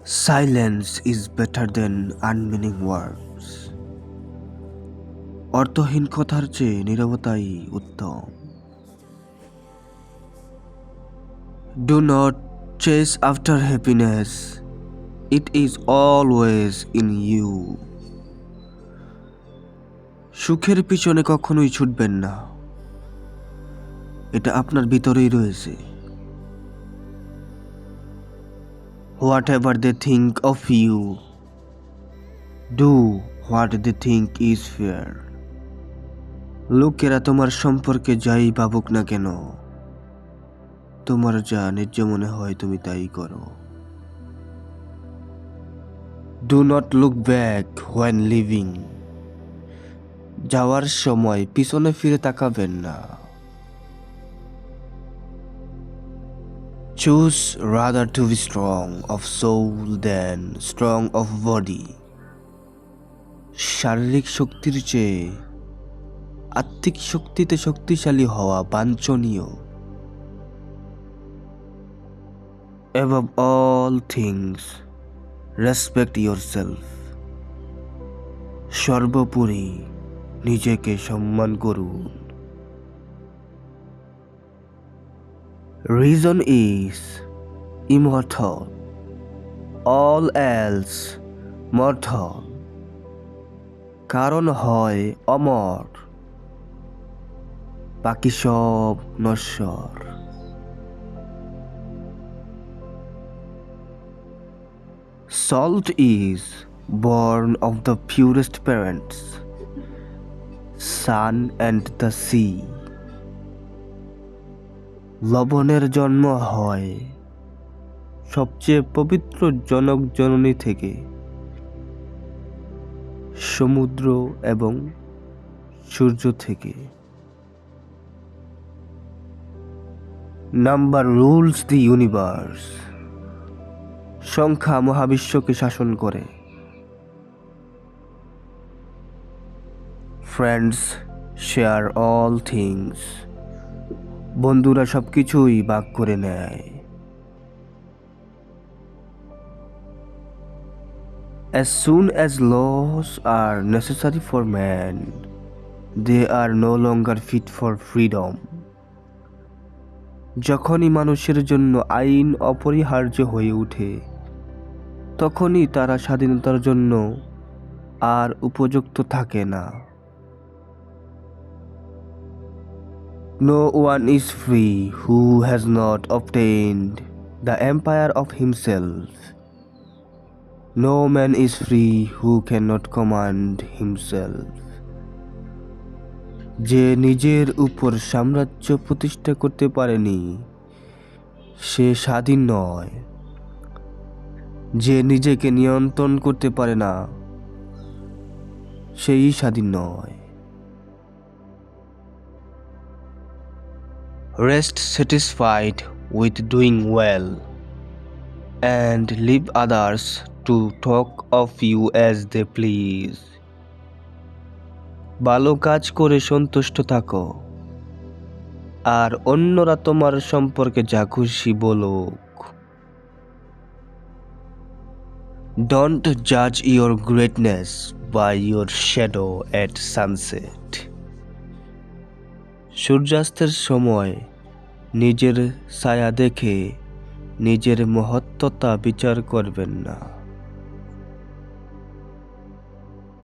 Silence is better than unmeaning words. অর্থহীন কথার চেয়ে নীরবতাই উত্তম। Do not chase after happiness. It is always in you. সুখের পিছনে কখনোই ছুটবেন না, এটা আপনার ভিতরেই রয়েছে। Whatever they think of you, do what they think is fair. লোকেরা তোমার সম্পর্কে যাই ভাবুক না কেন, তোমার যা ন্যায্য মনে হয় তুমি তাই করো। Do not look back when leaving. যাওয়ার সময় পিছনে ফিরে তাকাবেন না। Choose rather to be strong of soul than strong of body. শারীরিক শক্তির চেয়ে আত্মিক শক্তিতে শক্তিশালী হওয়া বাঞ্ছনীয়। Above all things, respect yourself. সর্বোপরি নিজেকে সম্মান করুন। Reason is immortal, all else mortal. কারণ হয় অমর, বাকি সব নশ্বর। Salt is born of the purest parents, sun and the sea. লবণের জন্ম হয় সবচেয়ে পবিত্র জনক জননী থেকে, সমুদ্র এবং সূর্য থেকে। নাম্বার রুলস দি ইউনিভার্স। সংখ্যা মহাবিশ্বকে শাসন করে। Friends share all things. বন্ধুরা সবকিছুই ভাগ করে নেয়। As soon as laws are necessary for man, they are no longer fit for freedom. যখনই মানুষের জন্য আইন অপরিহার্য হয়ে ওঠে, তখনই তারা স্বাধীনতার জন্য আর উপযুক্ত থাকে না। No one is free who has not obtained the empire of himself. No man is free who cannot command himself. যে নিজের উপর সাম্রাজ্য প্রতিষ্ঠা করতে পারেনি, সে স্বাধীন নয়। যে নিজেকে নিয়ন্ত্রণ করতে পারে না, সেই স্বাধীন নয়। Rest satisfied with doing well, and leave others to talk of you as they please. ভালো কাজ করে সন্তুষ্ট থাকো, আর অন্যরা তোমার সম্পর্কে যা খুশি বলুক। Don't judge your greatness by your shadow at sunset. সূর্যাস্তের সময় নিজের ছায়া দেখে নিজের মহত্বতা বিচার করবেন না।